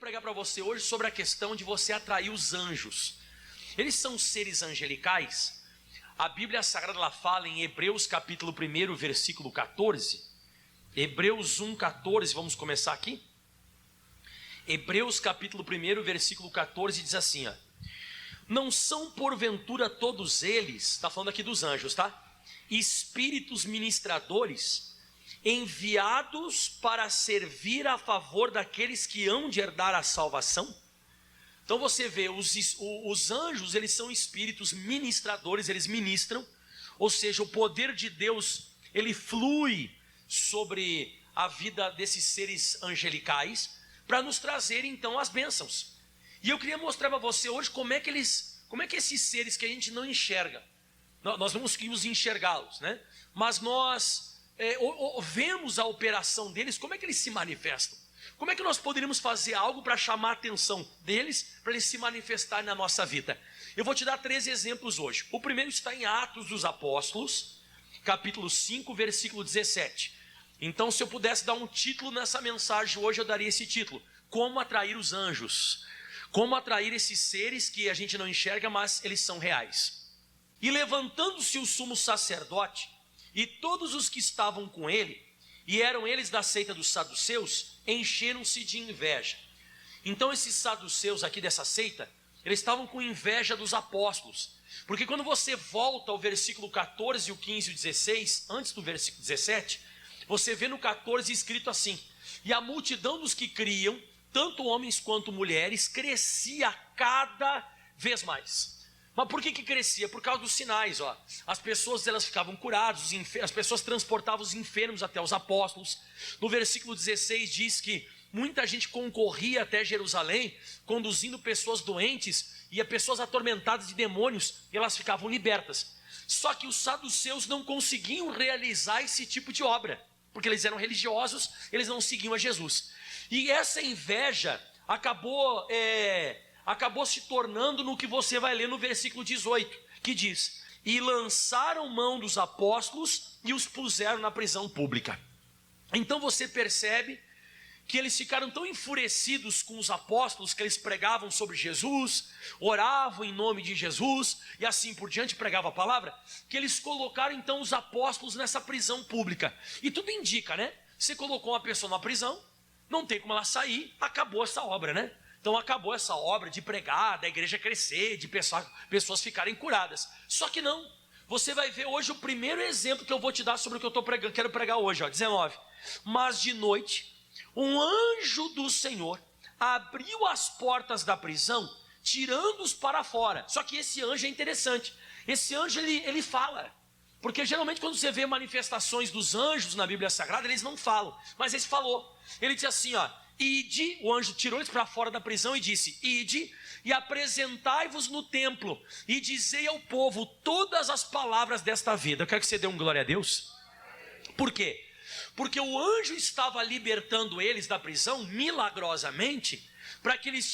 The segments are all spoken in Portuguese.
pregar para você hoje sobre a questão de você atrair os anjos. Eles são seres angelicais. A Bíblia Sagrada ela fala em Hebreus capítulo 1, versículo 14. Hebreus 1,14, vamos começar aqui. Hebreus capítulo 1, versículo 14 diz assim, ó: não são porventura todos eles, está falando aqui dos anjos, tá? Espíritos ministradores, enviados para servir a favor daqueles que hão de herdar a salvação? Então você vê, os anjos, eles são espíritos ministradores, eles ministram, ou seja, o poder de Deus, ele flui sobre a vida desses seres angelicais, para nos trazer então as bênçãos. E eu queria mostrar para você hoje como é que esses seres que a gente não enxerga, nós não conseguimos enxergá-los, né? Mas nós vemos a operação deles, como é que eles se manifestam? Como é que nós poderíamos fazer algo para chamar a atenção deles, para eles se manifestarem na nossa vida? Eu vou te dar 3 exemplos hoje. O primeiro está em Atos dos Apóstolos, capítulo 5, versículo 17. Então, se eu pudesse dar um título nessa mensagem hoje, eu daria esse título: Como atrair os anjos. Como atrair esses seres que a gente não enxerga, mas eles são reais. E levantando-se o sumo sacerdote e todos os que estavam com ele, e eram eles da seita dos saduceus, encheram-se de inveja. Então esses saduceus aqui dessa seita, eles estavam com inveja dos apóstolos, porque quando você volta ao versículo 14, o 15 e o 16, antes do versículo 17, você vê no 14 escrito assim: e a multidão dos que criam, tanto homens quanto mulheres, crescia cada vez mais. Mas por que crescia? Por causa dos sinais, ó. As pessoas elas ficavam curadas, as pessoas transportavam os enfermos até os apóstolos. No versículo 16 diz que muita gente concorria até Jerusalém, conduzindo pessoas doentes e pessoas atormentadas de demônios, e elas ficavam libertas. Só que os saduceus não conseguiam realizar esse tipo de obra, porque eles eram religiosos, eles não seguiam a Jesus. E essa inveja acabou se tornando no que você vai ler no versículo 18, que diz: e lançaram mão dos apóstolos e os puseram na prisão pública. Então você percebe que eles ficaram tão enfurecidos com os apóstolos, que eles pregavam sobre Jesus, oravam em nome de Jesus, e assim por diante, pregavam a palavra, que eles colocaram então os apóstolos nessa prisão pública. E tudo indica, né? Você colocou uma pessoa na prisão, não tem como ela sair, acabou essa obra, né? Então acabou essa obra de pregar, da igreja crescer, de pessoas ficarem curadas. Só que não. Você vai ver hoje o primeiro exemplo que eu vou te dar sobre o que eu quero pregar hoje, ó, 19. Mas de noite, um anjo do Senhor abriu as portas da prisão, tirando-os para fora. Só que esse anjo é interessante. Esse anjo ele fala. Porque geralmente quando você vê manifestações dos anjos na Bíblia Sagrada, eles não falam. Mas esse falou. Ele disse assim, ó: ide, o anjo tirou eles para fora da prisão e disse: ide e apresentai-vos no templo e dizei ao povo todas as palavras desta vida. Eu quero que você dê um glória a Deus. Por quê? Porque o anjo estava libertando eles da prisão milagrosamente, para que eles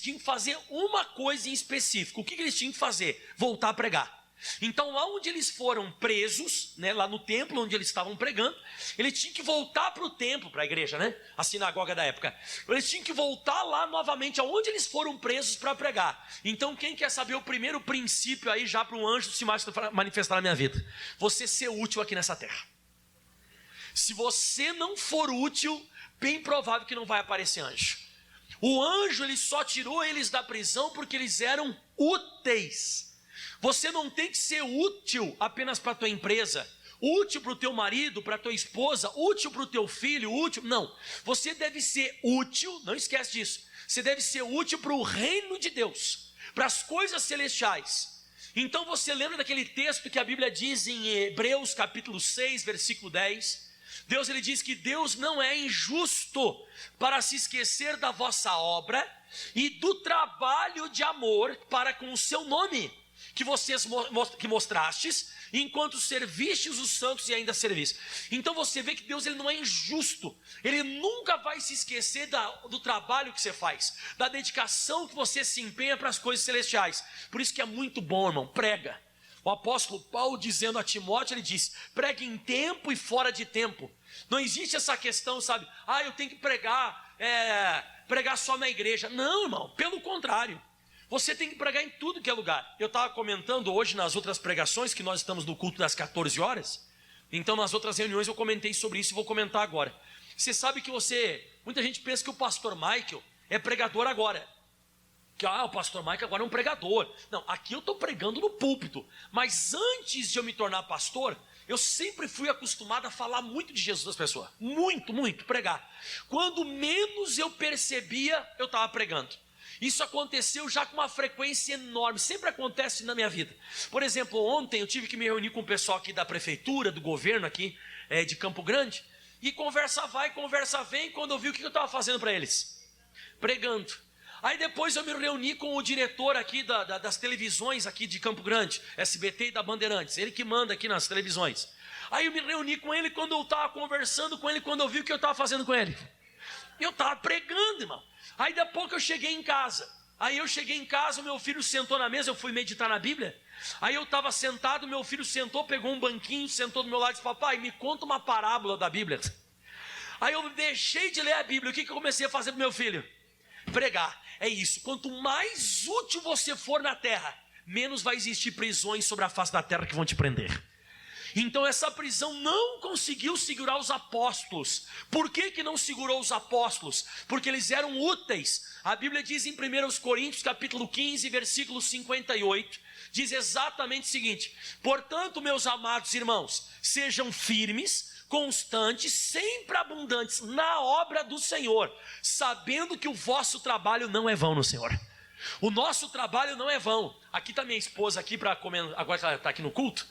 tinham que fazer uma coisa em específico. O que eles tinham que fazer? Voltar a pregar. Então lá onde eles foram presos, né, lá no templo onde eles estavam pregando, eles tinham que voltar para o templo, para a igreja, né, a sinagoga da época. Eles tinham que voltar lá novamente aonde eles foram presos para pregar. Então quem quer saber o primeiro princípio aí já para um anjo se manifestar na minha vida? Você ser útil aqui nessa terra. Se você não for útil, bem provável que não vai aparecer anjo. O anjo ele só tirou eles da prisão porque eles eram úteis. Você não tem que ser útil apenas para a tua empresa, útil para o teu marido, para a tua esposa, útil para o teu filho, útil. Não, você deve ser útil, não esquece disso. Você deve ser útil para o reino de Deus, para as coisas celestiais. Então você lembra daquele texto que a Bíblia diz em Hebreus capítulo 6, versículo 10? Deus ele diz que Deus não é injusto para se esquecer da vossa obra e do trabalho de amor para com o seu nome, que vocês mostrastes, enquanto servistes os santos e ainda servis. Então você vê que Deus ele não é injusto. Ele nunca vai se esquecer do trabalho que você faz, da dedicação que você se empenha para as coisas celestiais. Por isso que é muito bom, irmão, prega. O apóstolo Paulo dizendo a Timóteo, ele diz: pregue em tempo e fora de tempo. Não existe essa questão, sabe? Eu tenho que pregar pregar só na igreja. Não, irmão, pelo contrário. Você tem que pregar em tudo que é lugar. Eu estava comentando hoje nas outras pregações, que nós estamos no culto das 14 horas. Então nas outras reuniões eu comentei sobre isso e vou comentar agora. Você sabe que muita gente pensa que o pastor Michael é pregador agora. Que o pastor Michael agora é um pregador. Não, aqui eu estou pregando no púlpito. Mas antes de eu me tornar pastor, eu sempre fui acostumado a falar muito de Jesus às pessoas. Muito, muito, pregar. Quando menos eu percebia, eu estava pregando. Isso aconteceu já com uma frequência enorme, sempre acontece na minha vida. Por exemplo, ontem eu tive que me reunir com o pessoal aqui da prefeitura, do governo aqui de Campo Grande, e conversa vai, conversa vem, quando eu vi o que eu estava fazendo para eles? Pregando. Aí depois eu me reuni com o diretor aqui das televisões aqui de Campo Grande, SBT e da Bandeirantes, ele que manda aqui nas televisões. Aí eu me reuni com ele, quando eu estava conversando com ele, quando eu vi o que eu estava fazendo com ele. Eu estava pregando, irmão. Aí daqui a pouco eu cheguei em casa. Aí eu cheguei em casa, meu filho sentou na mesa, eu fui meditar na Bíblia. Aí eu estava sentado, meu filho sentou, pegou um banquinho, sentou do meu lado e disse: papai, me conta uma parábola da Bíblia. Aí eu deixei de ler a Bíblia, o que eu comecei a fazer para meu filho? Pregar. É isso, quanto mais útil você for na terra, menos vai existir prisões sobre a face da terra que vão te prender. Então essa prisão não conseguiu segurar os apóstolos. Por que não segurou os apóstolos? Porque eles eram úteis. A Bíblia diz em 1 Coríntios capítulo 15, versículo 58, diz exatamente o seguinte: portanto, meus amados irmãos, sejam firmes, constantes, sempre abundantes na obra do Senhor, sabendo que o vosso trabalho não é vão no Senhor. O nosso trabalho não é vão. Aqui está minha esposa aqui para comentar, agora ela está aqui no culto.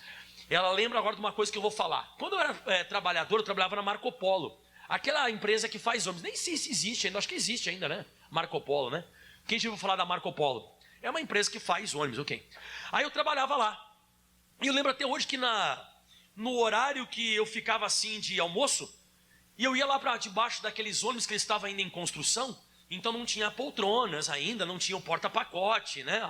Ela lembra agora de uma coisa que eu vou falar. Quando eu era trabalhador, eu trabalhava na Marco Polo. Aquela empresa que faz ônibus. Nem sei se existe ainda, acho que existe ainda, né? Marco Polo, né? Quem já ouviu falar da Marco Polo? É uma empresa que faz ônibus, ok. Aí eu trabalhava lá. E eu lembro até hoje que no horário que eu ficava assim de almoço, e eu ia lá para debaixo daqueles ônibus que eles estavam ainda em construção, então não tinha poltronas ainda, não tinha o porta-pacote, né?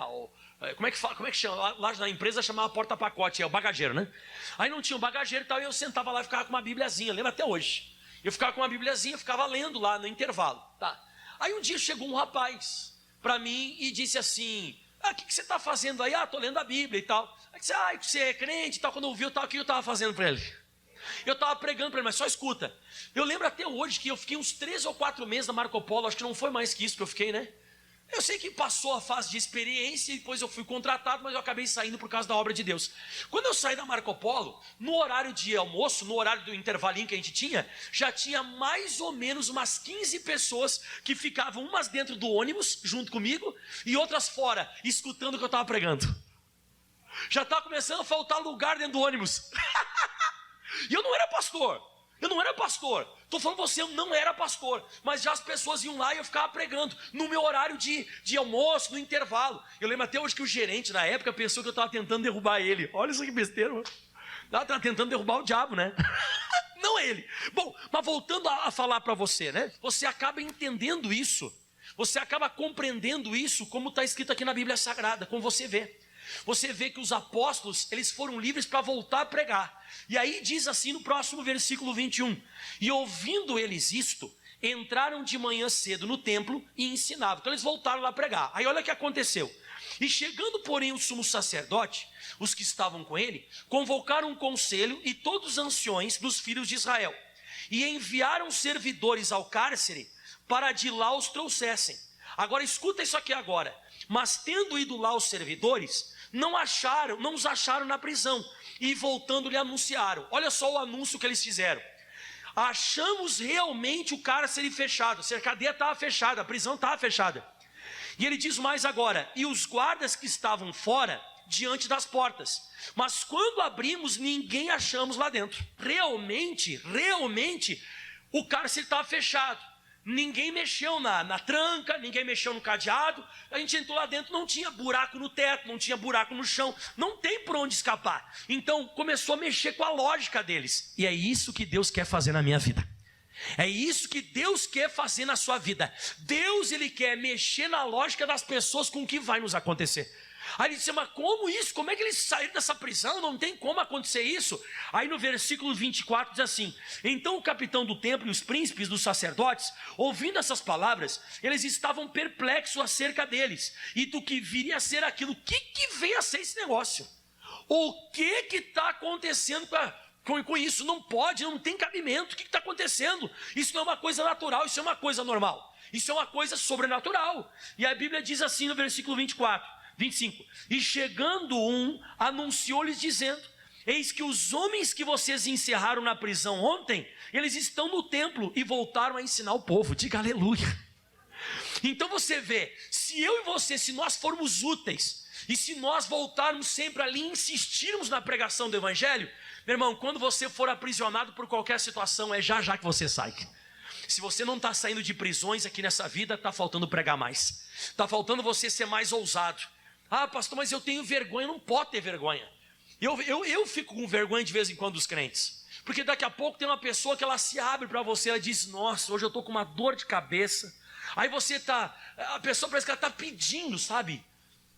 Como é que chama? Lá na empresa chamava porta-pacote, é o bagageiro, né? Aí não tinha o bagageiro e tal, e eu sentava lá e ficava com uma bibliazinha, lembra até hoje. Eu ficava com uma bibliazinha, ficava lendo lá no intervalo, tá? Aí um dia chegou um rapaz para mim e disse assim: o que você está fazendo aí? Estou lendo a Bíblia e tal. Aí disse: você é crente e tal. Quando eu vi, o que eu estava fazendo para ele? Eu estava pregando para ele, mas só escuta. Eu lembro até hoje que eu fiquei uns 3 ou 4 meses na Marco Polo, acho que não foi mais que isso que eu fiquei, né? Eu sei que passou a fase de experiência e depois eu fui contratado, mas eu acabei saindo por causa da obra de Deus. Quando eu saí da Marco Polo, no horário de almoço, no horário do intervalinho que a gente tinha, já tinha mais ou menos umas 15 pessoas que ficavam umas dentro do ônibus, junto comigo, e outras fora, escutando o que eu estava pregando. Já estava começando a faltar lugar dentro do ônibus. E eu não era pastor. Estou falando você, eu não era pastor. Mas já as pessoas iam lá e eu ficava pregando no meu horário de almoço, no intervalo. Eu lembro até hoje que o gerente na época pensou que eu estava tentando derrubar ele. Olha isso que besteira, mano. Eu estava tentando derrubar o diabo, né? Não ele. Bom, mas voltando a falar para você, né? Você acaba entendendo isso. Você acaba compreendendo isso, como está escrito aqui na Bíblia Sagrada, como você vê. Você vê que os apóstolos, eles foram livres para voltar a pregar. E aí diz assim no próximo versículo 21. E ouvindo eles isto, entraram de manhã cedo no templo e ensinavam. Então eles voltaram lá a pregar. Aí olha o que aconteceu. E chegando, porém, o sumo sacerdote, os que estavam com ele, convocaram um conselho e todos os anciões dos filhos de Israel. E enviaram servidores ao cárcere para de lá os trouxessem. Agora escuta isso aqui agora. Mas tendo ido lá os servidores, não os acharam na prisão, e voltando lhe anunciaram. Olha só o anúncio que eles fizeram: achamos realmente o cárcere fechado. A cadeia estava fechada, a prisão estava fechada. E ele diz mais agora: e os guardas que estavam fora, diante das portas, mas quando abrimos, ninguém achamos lá dentro. Realmente, o cárcere estava fechado. Ninguém mexeu na tranca, ninguém mexeu no cadeado. A gente entrou lá dentro, não tinha buraco no teto, não tinha buraco no chão, não tem por onde escapar. Então começou a mexer com a lógica deles. E é isso que Deus quer fazer na minha vida. É isso que Deus quer fazer na sua vida. Deus, Ele quer mexer na lógica das pessoas com o que vai nos acontecer. Aí ele disse, mas como isso? Como é que eles saíram dessa prisão? Não tem como acontecer isso. Aí no versículo 24 diz assim: então o capitão do templo e os príncipes dos sacerdotes, ouvindo essas palavras, eles estavam perplexos acerca deles e do que viria a ser aquilo. O que vem a ser esse negócio? O que está acontecendo com isso? Não pode, não tem cabimento. O que está acontecendo? Isso não é uma coisa natural, isso é uma coisa normal. Isso é uma coisa sobrenatural. E a Bíblia diz assim no versículo 25: e chegando anunciou-lhes dizendo: eis que os homens que vocês encerraram na prisão ontem, eles estão no templo e voltaram a ensinar o povo. Diga aleluia. Então você vê, se eu e você, se nós formos úteis, e se nós voltarmos sempre ali e insistirmos na pregação do evangelho, meu irmão, quando você for aprisionado por qualquer situação, é já que você sai. Se você não está saindo de prisões aqui nessa vida, está faltando pregar mais. Está faltando você ser mais ousado. Ah, pastor, mas eu tenho vergonha. Não pode ter vergonha. Eu fico com vergonha de vez em quando dos crentes. Porque daqui a pouco tem uma pessoa que ela se abre para você. Ela diz, nossa, hoje eu estou com uma dor de cabeça. Aí a pessoa parece que ela está pedindo, sabe?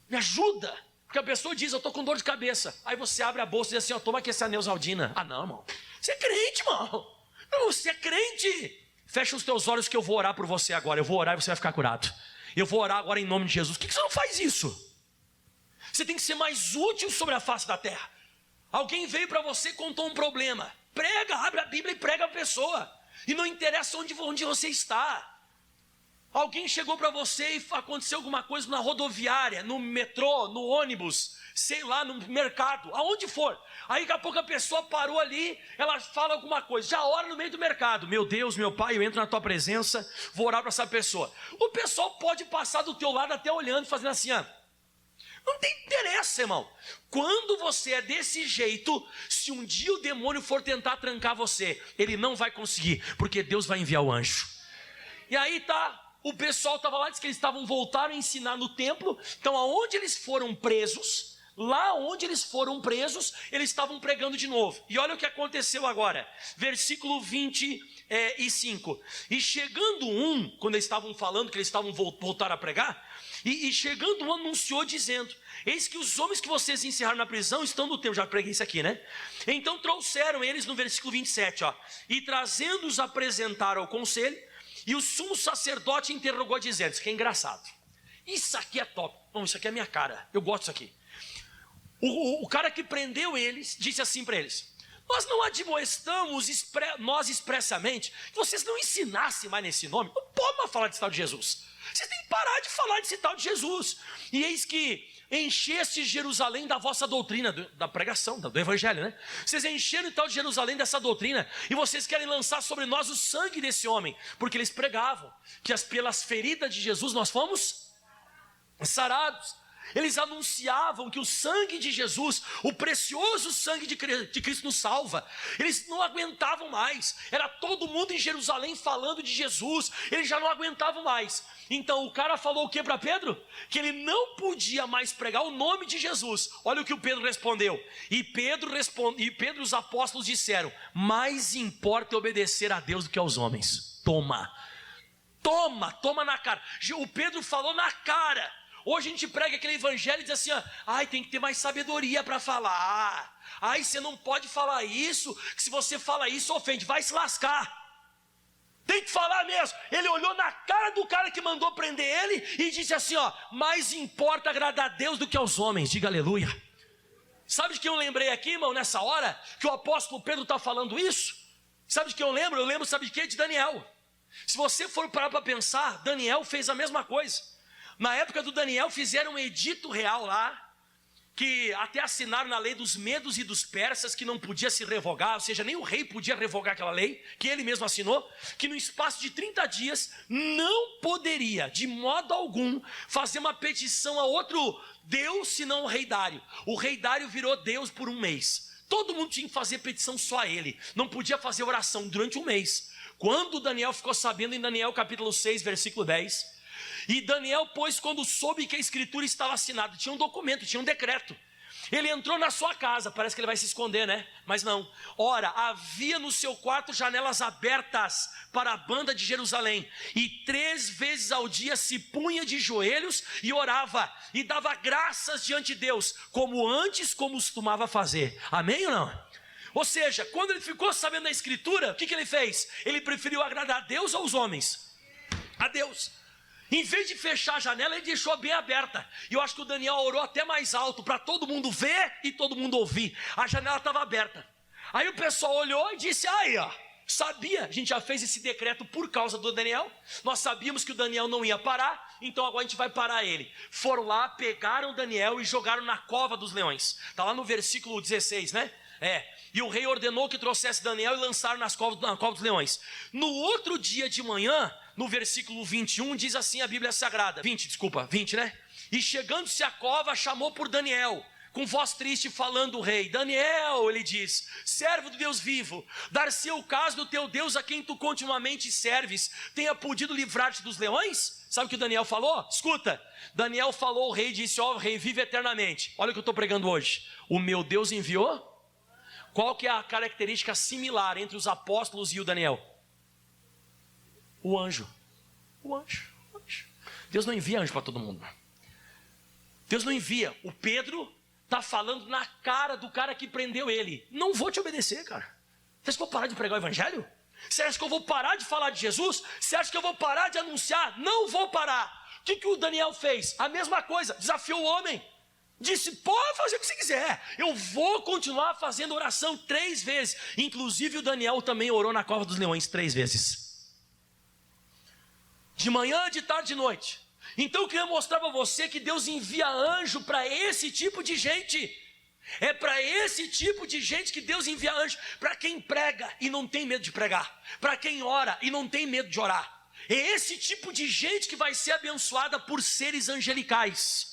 Me ajuda. Porque a pessoa diz, eu estou com dor de cabeça. Aí você abre a bolsa e diz assim, ó, toma aqui essa Neusaldina. Ah não, irmão. Você é crente, irmão. Não, você é crente. Fecha os teus olhos que eu vou orar por você agora. Eu vou orar e você vai ficar curado. Eu vou orar agora em nome de Jesus. Por que você não faz isso? Você tem que ser mais útil sobre a face da terra. Alguém veio para você e contou um problema. Prega, abre a Bíblia e prega a pessoa. E não interessa onde você está. Alguém chegou para você e aconteceu alguma coisa na rodoviária, no metrô, no ônibus, sei lá, no mercado, aonde for. Aí daqui a pouco a pessoa parou ali, ela fala alguma coisa, já ora no meio do mercado. Meu Deus, meu Pai, eu entro na tua presença, vou orar para essa pessoa. O pessoal pode passar do teu lado até olhando, fazendo assim, ó. Não tem interesse, irmão. Quando você é desse jeito, se um dia o demônio for tentar trancar você, ele não vai conseguir, porque Deus vai enviar o anjo. E aí o pessoal estava lá, disse que eles voltaram a ensinar no templo. Então aonde eles foram presos, lá onde eles foram presos, eles estavam pregando de novo. E olha o que aconteceu agora, versículo 25. E chegando quando eles estavam falando que eles estavam voltar a pregar, e chegando anunciou dizendo: eis que os homens que vocês encerraram na prisão estão no templo. Já preguei isso aqui, né? Então trouxeram eles no versículo 27, ó, e trazendo-os apresentaram ao conselho. E o sumo sacerdote interrogou dizendo, isso aqui é engraçado, isso aqui é top, não, isso aqui é minha cara, eu gosto disso aqui. O cara que prendeu eles, disse assim para eles: nós não admoestamos nós expressamente que vocês não ensinassem mais nesse nome. Não pode mais falar desse tal de Jesus. Vocês têm que parar de falar desse tal de Jesus. E eis que encheste Jerusalém da vossa doutrina, da pregação, do evangelho, né? Vocês encheram então de Jerusalém dessa doutrina, e vocês querem lançar sobre nós o sangue desse homem, porque eles pregavam que pelas feridas de Jesus nós fomos sarados. Eles anunciavam que o sangue de Jesus, o precioso sangue de Cristo nos salva. Eles não aguentavam mais. Era todo mundo em Jerusalém falando de Jesus. Eles já não aguentavam mais. Então o cara falou o que para Pedro? Que ele não podia mais pregar o nome de Jesus. Olha o que o Pedro respondeu. E Pedro e os apóstolos disseram: mais importa obedecer a Deus do que aos homens. Toma na cara. O Pedro falou na cara. Hoje a gente prega aquele evangelho e diz assim, ó, ai, tem que ter mais sabedoria para falar. Ai, você não pode falar isso, que se você fala isso ofende, vai se lascar. Tem que falar mesmo. Ele olhou na cara do cara que mandou prender ele e disse assim, ó, mais importa agradar a Deus do que aos homens. Diga aleluia. Sabe de quem eu lembrei aqui, irmão, nessa hora que o apóstolo Pedro está falando isso? Sabe de quem eu lembro? Eu lembro, sabe de quê? De Daniel. Se você for parar para pensar, Daniel fez a mesma coisa. Na época do Daniel fizeram um edito real lá, que até assinaram na lei dos medos e dos persas, que não podia se revogar, ou seja, nem o rei podia revogar aquela lei, que ele mesmo assinou, que no espaço de 30 dias não poderia, de modo algum, fazer uma petição a outro Deus, senão o rei Dário. O rei Dário virou Deus por um mês. Todo mundo tinha que fazer petição só a ele, não podia fazer oração durante um mês. Quando Daniel ficou sabendo, em Daniel capítulo 6, versículo 10... E Daniel, pois, quando soube que a escritura estava assinada, tinha um documento, tinha um decreto. Ele entrou na sua casa, parece que ele vai se esconder, né? Mas não. Ora, havia no seu quarto janelas abertas para a banda de Jerusalém, e 3 vezes ao dia se punha de joelhos e orava, e dava graças diante de Deus, como antes costumava fazer. Amém ou não? Ou seja, quando ele ficou sabendo da escritura, o que ele fez? Ele preferiu agradar a Deus ou aos homens? A Deus. Em vez de fechar a janela, ele deixou bem aberta. E eu acho que o Daniel orou até mais alto, para todo mundo ver e todo mundo ouvir. A janela estava aberta. Aí o pessoal olhou e disse: aí ó, sabia, a gente já fez esse decreto por causa do Daniel. Nós sabíamos que o Daniel não ia parar, então agora a gente vai parar ele. Foram lá, pegaram o Daniel e jogaram na cova dos leões. Está lá no versículo 16, né? E o rei ordenou que trouxesse Daniel e lançaram na cova dos leões. No outro dia de manhã, no versículo 21, diz assim a Bíblia Sagrada, 20, né? E chegando-se à cova, chamou por Daniel, com voz triste, falando o rei: Daniel, ele diz, servo do Deus vivo, dar-se o caso do teu Deus a quem tu continuamente serves, tenha podido livrar-te dos leões? Sabe o que o Daniel falou? Escuta, Daniel falou ao rei e disse: ó rei, vive eternamente. Olha o que eu estou pregando hoje. O meu Deus enviou. Qual que é a característica similar entre os apóstolos e o Daniel? O anjo. O anjo. Deus não envia anjo para todo mundo. Deus não envia. O Pedro está falando na cara do cara que prendeu ele: não vou te obedecer, cara. Você acha que eu vou parar de pregar o evangelho? Você acha que eu vou parar de falar de Jesus? Você acha que eu vou parar de anunciar? Não vou parar. O que o Daniel fez? A mesma coisa, desafiou o homem. Disse: pode fazer o que você quiser, eu vou continuar fazendo oração 3 vezes. Inclusive o Daniel também orou na cova dos leões 3 vezes. De manhã, de tarde, de noite. Então eu queria mostrar para você que Deus envia anjo para esse tipo de gente. É para esse tipo de gente que Deus envia anjo. Para quem prega e não tem medo de pregar. Para quem ora e não tem medo de orar. É esse tipo de gente que vai ser abençoada por seres angelicais.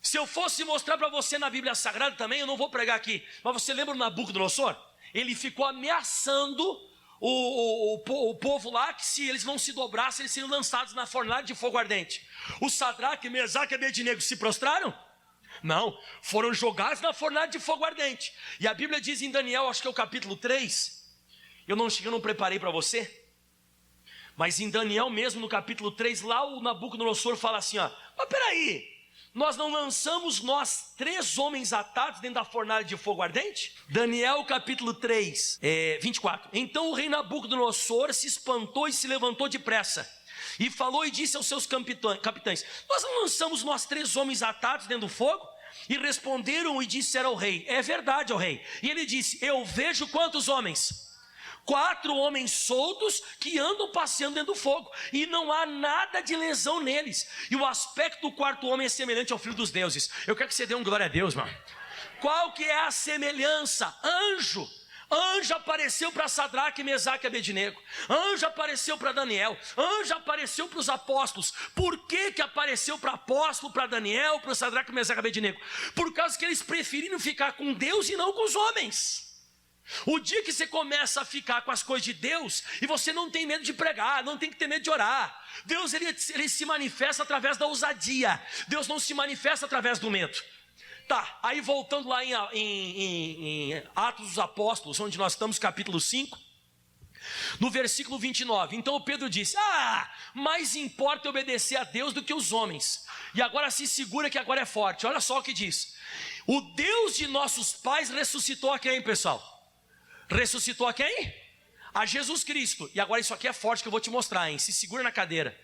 Se eu fosse mostrar para você na Bíblia Sagrada também, eu não vou pregar aqui, mas você lembra do Nabucodonosor? Ele ficou ameaçando o povo lá, que se eles não se dobrassem, eles seriam lançados na fornalha de fogo ardente. Os Sadraque, Mesaque e Abednego se prostraram? Não, foram jogados na fornalha de fogo ardente. E a Bíblia diz em Daniel, acho que é o capítulo 3, eu não preparei para você, mas em Daniel mesmo, no capítulo 3, lá o Nabucodonosor fala assim, ó: mas peraí, nós não lançamos nós 3 homens atados dentro da fornalha de fogo ardente? Daniel capítulo 3, 24. Então o rei Nabucodonosor se espantou e se levantou depressa, e falou e disse aos seus capitães: nós não lançamos nós 3 homens atados dentro do fogo? E responderam e disseram ao rei: é verdade, ó rei. E ele disse: eu vejo quantos homens? 4 homens soltos que andam passeando dentro do fogo, e não há nada de lesão neles, e o aspecto do 4º homem é semelhante ao filho dos deuses. Eu quero que você dê um glória a Deus, mano. Qual que é a semelhança? Anjo. Anjo apareceu para Sadraque, Mesaque e Abednego. Anjo apareceu para Daniel. Anjo apareceu para os apóstolos. Por que apareceu para apóstolo, para Daniel, para Sadraque, Mesaque e Abednego? Por causa que eles preferiram ficar com Deus e não com os homens. O dia que você começa a ficar com as coisas de Deus, e você não tem medo de pregar, não tem que ter medo de orar, Deus ele se manifesta através da ousadia. Deus não se manifesta através do medo. Tá, aí voltando lá em Atos dos Apóstolos, onde nós estamos, capítulo 5, no versículo 29. Então Pedro disse: mais importa obedecer a Deus do que os homens. E agora se segura que agora é forte. Olha só o que diz: o Deus de nossos pais ressuscitou a quem, pessoal? Ressuscitou a quem? A Jesus Cristo. E agora isso aqui é forte que eu vou te mostrar, hein? Se segura na cadeira.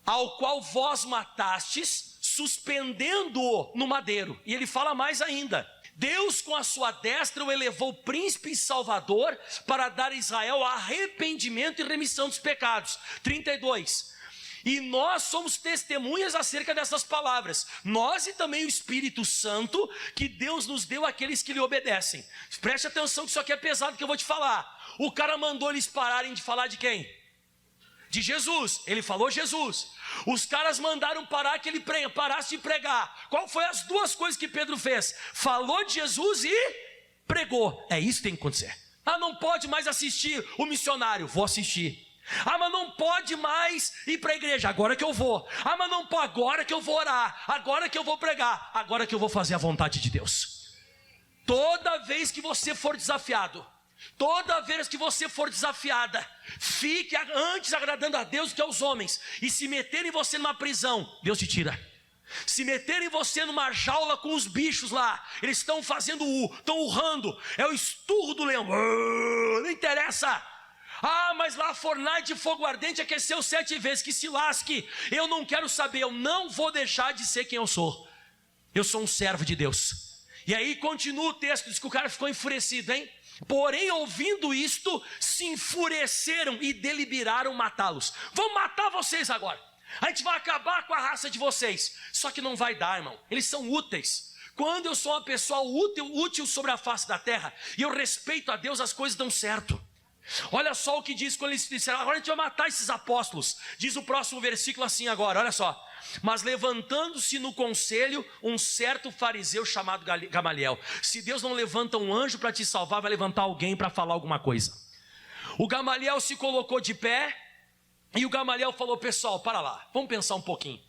Ao qual vós matastes, suspendendo-o no madeiro. E ele fala mais ainda: Deus com a sua destra o elevou príncipe e salvador, para dar a Israel arrependimento e remissão dos pecados. 32. E nós somos testemunhas acerca dessas palavras, nós e também o Espírito Santo, que Deus nos deu àqueles que lhe obedecem. Preste atenção que isso aqui é pesado que eu vou te falar. O cara mandou eles pararem de falar de quem? De Jesus. Ele falou Jesus. Os caras mandaram parar que ele parasse de pregar. Qual foi as 2 coisas que Pedro fez? Falou de Jesus e pregou. É isso que tem que acontecer. Não pode mais assistir o missionário. Vou assistir. Ah, mas não pode mais ir para a igreja. Agora que eu vou. Ah, mas não pode. Agora que eu vou orar. Agora que eu vou pregar. Agora que eu vou fazer a vontade de Deus. Toda vez que você for desafiado, toda vez que você for desafiada, fique antes agradando a Deus do que aos homens. E se meterem você numa prisão, Deus te tira. Se meterem você numa jaula com os bichos lá, eles estão fazendo estão urrando, é o esturro do leão, não interessa. Ah, mas lá a fornalha de fogo ardente aqueceu 7 vezes, que se lasque. Eu não quero saber, eu não vou deixar de ser quem eu sou. Eu sou um servo de Deus. E aí continua o texto, diz que o cara ficou enfurecido, hein? Porém, ouvindo isto, se enfureceram e deliberaram matá-los. Vamos matar vocês agora. A gente vai acabar com a raça de vocês. Só que não vai dar, irmão. Eles são úteis. Quando eu sou uma pessoa útil sobre a face da terra, e eu respeito a Deus, as coisas dão certo. Olha só o que diz quando eles disseram: agora a gente vai matar esses apóstolos. Diz o próximo versículo assim agora, olha só. Mas levantando-se no conselho um certo fariseu chamado Gamaliel. Se Deus não levanta um anjo para te salvar, vai levantar alguém para falar alguma coisa. O Gamaliel se colocou de pé. E o Gamaliel falou: pessoal, para lá, vamos pensar um pouquinho.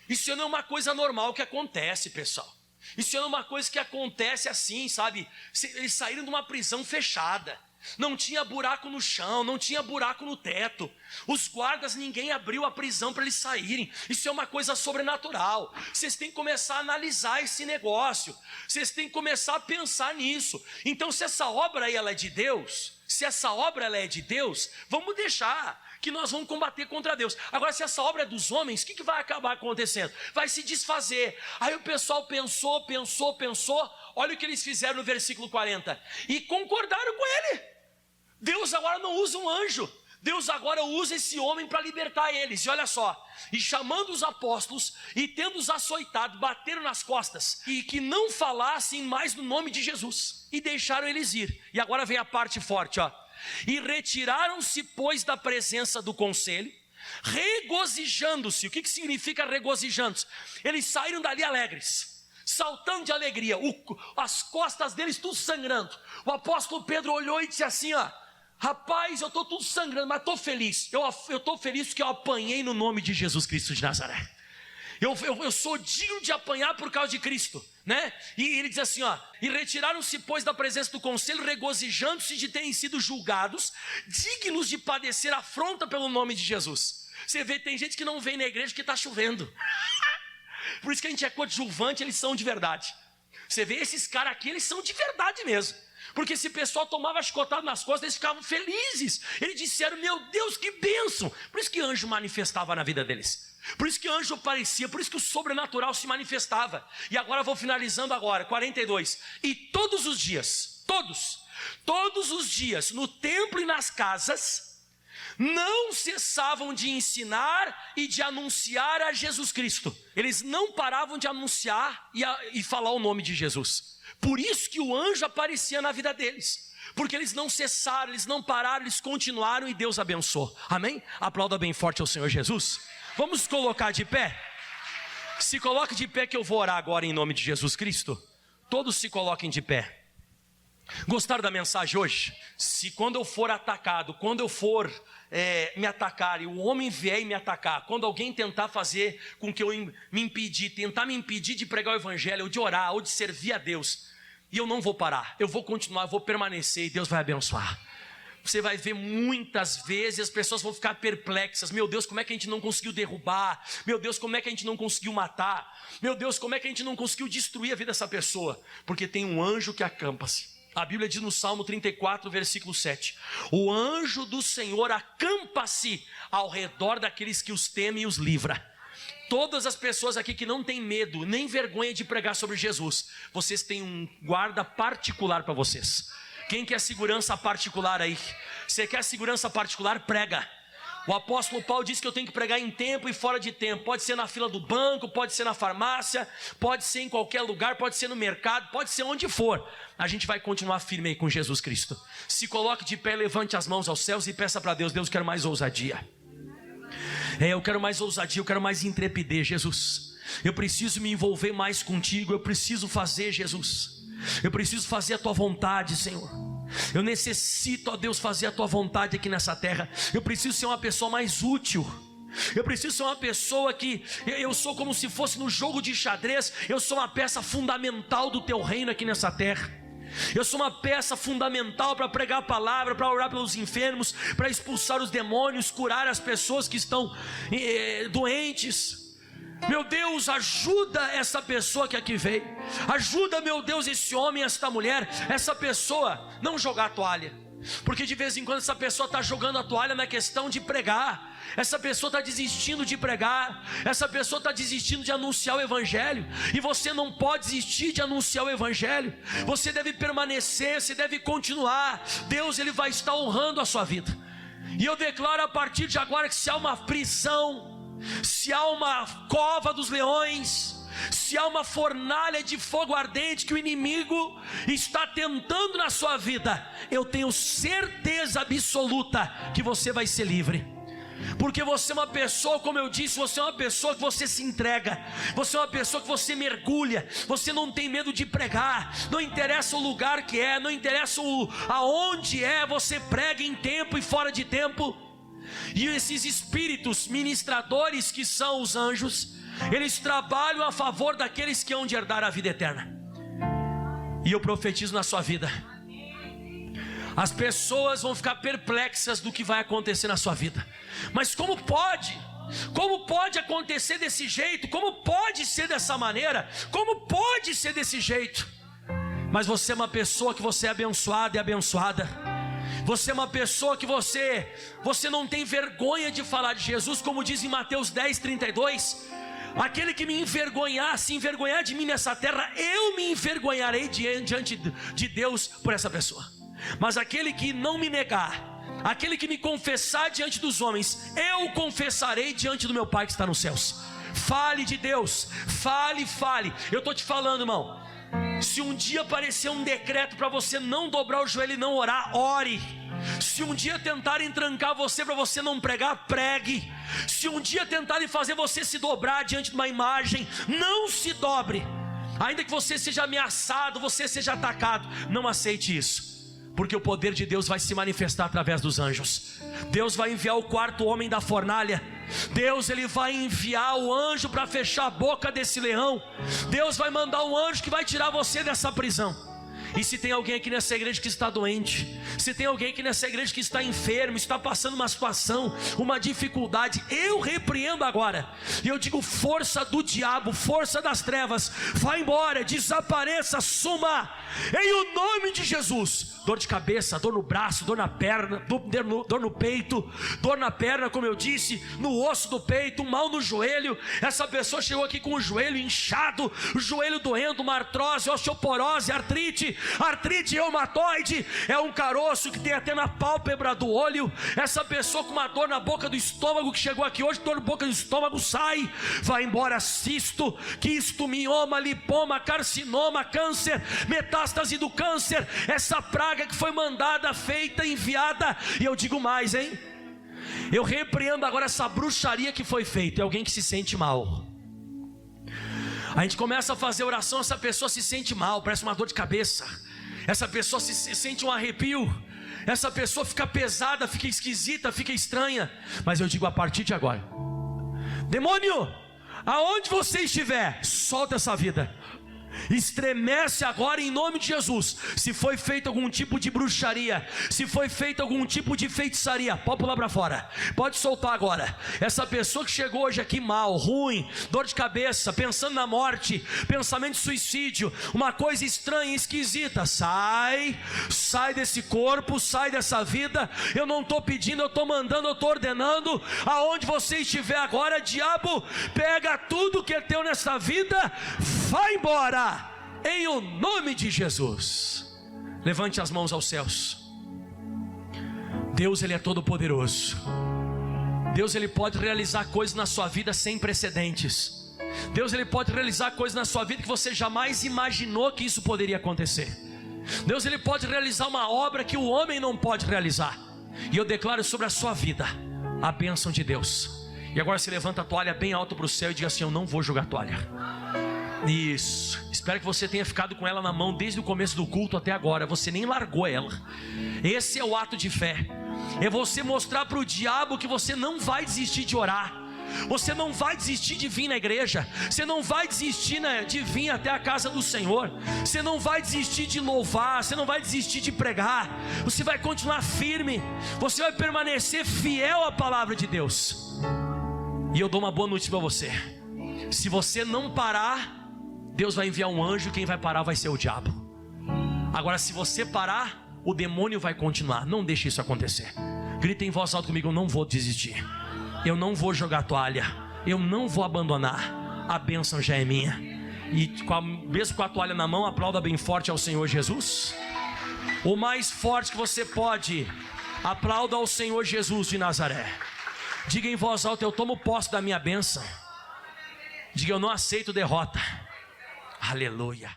Isso não é uma coisa normal que acontece, pessoal. Isso não é uma coisa que acontece assim, sabe? Eles saíram de uma prisão fechada. Não tinha buraco no chão, não tinha buraco no teto. Os guardas, ninguém abriu a prisão para eles saírem. Isso é uma coisa sobrenatural. Vocês têm que começar a analisar esse negócio. Vocês têm que começar a pensar nisso. Então, se essa obra aí ela é de Deus, vamos deixar que nós vamos combater contra Deus. Agora, se essa obra é dos homens, o que vai acabar acontecendo? Vai se desfazer. Aí o pessoal pensou. Olha o que eles fizeram no versículo 40. E concordaram com ele. Deus agora não usa um anjo. Deus agora usa esse homem para libertar eles. E olha só. E chamando os apóstolos e tendo-os açoitado, bateram nas costas. E que não falassem mais no nome de Jesus. E deixaram eles ir. E agora vem a parte forte, ó. E retiraram-se, pois, da presença do conselho, regozijando-se. O que significa regozijando-se? Eles saíram dali alegres, saltando de alegria, as costas deles tudo sangrando. O apóstolo Pedro olhou e disse assim, ó: rapaz, eu estou tudo sangrando, mas estou feliz. Eu estou feliz porque eu apanhei no nome de Jesus Cristo de Nazaré. Eu sou digno de apanhar por causa de Cristo, né? E ele diz assim, ó: e retiraram-se, pois, da presença do conselho, regozijando-se de terem sido julgados, dignos de padecer afronta pelo nome de Jesus. Você vê, tem gente que não vem na igreja porque está chovendo. Por isso que a gente é coadjuvante, eles são de verdade. Você vê esses caras aqui, eles são de verdade mesmo. Porque esse pessoal tomava chicotado nas costas, eles ficavam felizes. Eles disseram: meu Deus, que bênção. Por isso que anjo manifestava na vida deles. Por isso que anjo aparecia, por isso que o sobrenatural se manifestava. E agora eu vou finalizando agora, 42. E todos os dias, todos os dias, no templo e nas casas, não cessavam de ensinar e de anunciar a Jesus Cristo. Eles não paravam de anunciar e falar o nome de Jesus. Por isso que o anjo aparecia na vida deles. Porque eles não cessaram, eles não pararam, eles continuaram e Deus abençoou. Amém? Aplauda bem forte ao Senhor Jesus. Vamos colocar de pé? Se coloque de pé que eu vou orar agora em nome de Jesus Cristo. Todos se coloquem de pé. Gostaram da mensagem hoje? Se quando eu for atacado, quando eu for me atacar e o homem vier e me atacar, quando alguém tentar fazer com que eu tentar me impedir de pregar o evangelho, ou de orar, ou de servir a Deus, e eu não vou parar, eu vou continuar, eu vou permanecer e Deus vai abençoar. Você vai ver muitas vezes as pessoas vão ficar perplexas. Meu Deus, como é que a gente não conseguiu derrubar? Meu Deus, como é que a gente não conseguiu matar? Meu Deus, como é que a gente não conseguiu destruir a vida dessa pessoa? Porque tem um anjo que acampa-se. A Bíblia diz no Salmo 34, versículo 7: o anjo do Senhor acampa-se ao redor daqueles que os temem e os livra. Todas as pessoas aqui que não têm medo nem vergonha de pregar sobre Jesus, vocês têm um guarda particular para vocês. Quem quer segurança particular aí? Você quer segurança particular? Prega. O apóstolo Paulo diz que eu tenho que pregar em tempo e fora de tempo. Pode ser na fila do banco, pode ser na farmácia, pode ser em qualquer lugar, pode ser no mercado, pode ser onde for. A gente vai continuar firme aí com Jesus Cristo. Se coloque de pé, levante as mãos aos céus e peça para Deus: Deus, quero mais ousadia. Eu quero mais ousadia, eu quero mais intrepidez, Jesus. Eu preciso me envolver mais contigo, eu preciso fazer, Jesus. Eu preciso fazer a tua vontade, Senhor. Eu necessito, ó Deus, fazer a tua vontade aqui nessa terra. Eu preciso ser uma pessoa mais útil. Eu preciso ser uma pessoa que eu sou como se fosse no jogo de xadrez. Eu sou uma peça fundamental do teu reino aqui nessa terra. Eu sou uma peça fundamental para pregar a palavra, para orar pelos enfermos, para expulsar os demônios, curar as pessoas que estão doentes. Meu Deus, ajuda essa pessoa que aqui veio. Ajuda, meu Deus, esse homem, esta mulher, essa pessoa não jogar a toalha. Porque de vez em quando essa pessoa está jogando a toalha na questão de pregar. Essa pessoa está desistindo de pregar. Essa pessoa está desistindo de anunciar o evangelho. E você não pode desistir de anunciar o evangelho. Você deve permanecer, você deve continuar. Deus, Ele vai estar honrando a sua vida. E eu declaro a partir de agora que se há uma prisão, se há uma cova dos leões, se há uma fornalha de fogo ardente que o inimigo está tentando na sua vida, eu tenho certeza absoluta que você vai ser livre. Porque você é uma pessoa, como eu disse, você é uma pessoa que você se entrega. Você é uma pessoa que você mergulha. Você não tem medo de pregar. Não interessa o lugar que é, não interessa aonde é, você prega em tempo e fora de tempo. E esses espíritos ministradores que são os anjos, eles trabalham a favor daqueles que hão de herdar a vida eterna. E eu profetizo na sua vida, as pessoas vão ficar perplexas do que vai acontecer na sua vida. Mas como pode? Como pode acontecer desse jeito? Como pode ser dessa maneira? Como pode ser desse jeito? Mas você é uma pessoa que você é abençoada e abençoada. Você é uma pessoa que você não tem vergonha de falar de Jesus, como diz em Mateus 10:32. Aquele que me envergonhar, se envergonhar de mim nessa terra, eu me envergonharei diante de Deus por essa pessoa. Mas aquele que não me negar, aquele que me confessar diante dos homens, eu confessarei diante do meu Pai que está nos céus. Fale de Deus, fale. Eu estou te falando, irmão, se um dia aparecer um decreto para você não dobrar o joelho e não orar, ore. Se um dia tentarem trancar você para você não pregar, pregue. Se um dia tentarem fazer você se dobrar diante de uma imagem, não se dobre. Ainda que você seja ameaçado, você seja atacado, não aceite isso. Porque o poder de Deus vai se manifestar através dos anjos. Deus vai enviar o quarto homem da fornalha. Deus, Ele vai enviar o anjo para fechar a boca desse leão. Deus vai mandar um anjo que vai tirar você dessa prisão. E se tem alguém aqui nessa igreja que está doente, se tem alguém aqui nessa igreja que está enfermo, está passando uma situação, uma dificuldade, eu repreendo agora. E eu digo: força do diabo, força das trevas, vá embora, desapareça, suma, em o nome de Jesus. Dor de cabeça, dor no braço, dor na perna, dor no peito, dor na perna, como eu disse, no osso do peito, um mal no joelho. Essa pessoa chegou aqui com o joelho inchado, o joelho doendo, uma artrose, osteoporose, artrite reumatoide, é um caroço que tem até na pálpebra do olho. Essa pessoa com uma dor na boca do estômago, que chegou aqui hoje, dor na boca do estômago, sai, vai embora. Cisto, quisto, mioma, lipoma, carcinoma, câncer, metástase do câncer, essa praga que foi mandada, feita, enviada. E eu digo mais, hein? Eu repreendo agora essa bruxaria que foi feita. É alguém que se sente mal. A gente começa a fazer oração, essa pessoa se sente mal, parece uma dor de cabeça. Essa pessoa se sente um arrepio. Essa pessoa fica pesada, fica esquisita, fica estranha. Mas eu digo a partir de agora: demônio, aonde você estiver, solta essa vida. Estremece agora em nome de Jesus. Se foi feito algum tipo de bruxaria, se foi feito algum tipo de feitiçaria, pode pular para fora, pode soltar agora. Essa pessoa que chegou hoje aqui mal, ruim, dor de cabeça, pensando na morte, pensamento de suicídio, uma coisa estranha, esquisita, sai desse corpo, sai dessa vida. Eu não estou pedindo, eu estou mandando, eu estou ordenando. Aonde você estiver agora, diabo, pega tudo que é teu nessa vida, vai embora, em o nome de Jesus. Levante as mãos aos céus. Deus, Ele é todo poderoso. Deus, Ele pode realizar coisas na sua vida sem precedentes. Deus, Ele pode realizar coisas na sua vida que você jamais imaginou que isso poderia acontecer. Deus, Ele pode realizar uma obra que o homem não pode realizar. E eu declaro sobre a sua vida a bênção de Deus. E agora se levanta a toalha bem alto para o céu e diga assim: eu não vou jogar toalha. Isso. Espero que você tenha ficado com ela na mão desde o começo do culto até agora. Você nem largou ela. Esse é o ato de fé. É você mostrar para o diabo que você não vai desistir de orar. Você não vai desistir de vir na igreja. Você não vai desistir de vir até a casa do Senhor. Você não vai desistir de louvar. Você não vai desistir de pregar. Você vai continuar firme. Você vai permanecer fiel à palavra de Deus. E eu dou uma boa notícia para você. Se você não parar, Deus vai enviar um anjo. Quem vai parar vai ser o diabo. Agora, se você parar, o demônio vai continuar. Não deixe isso acontecer. Grita em voz alta comigo: eu não vou desistir. Eu não vou jogar toalha. Eu não vou abandonar. A bênção já é minha. E mesmo com a toalha na mão, aplauda bem forte ao Senhor Jesus. O mais forte que você pode. Aplauda ao Senhor Jesus de Nazaré. Diga em voz alta: eu tomo posse da minha bênção. Diga: eu não aceito derrota. Aleluia.